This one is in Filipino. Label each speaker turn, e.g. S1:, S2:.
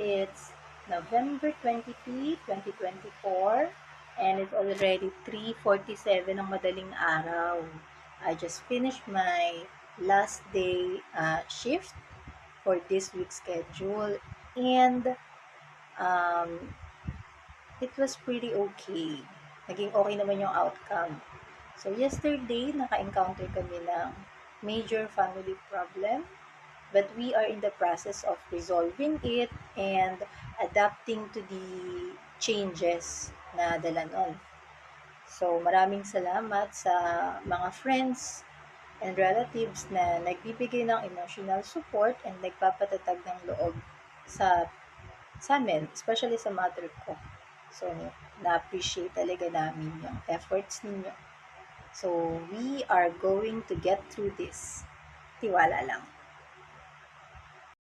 S1: it's November 23, 2024, and it's already 3:47 ng madaling araw. I just finished my last day shift for this week's schedule, and um, it was pretty okay. Naging okay naman yung outcome. So yesterday, naka-encounter kami ng major family problem, but we are in the process of resolving it and adapting to the changes na dala nun. So maraming salamat sa mga friends and relatives na nagbibigay ng emotional support and nagpapatatag ng loob sa amin, especially sa mother ko. So, na-appreciate talaga namin yung efforts ninyo. So, we are going to get through this. Tiwala lang.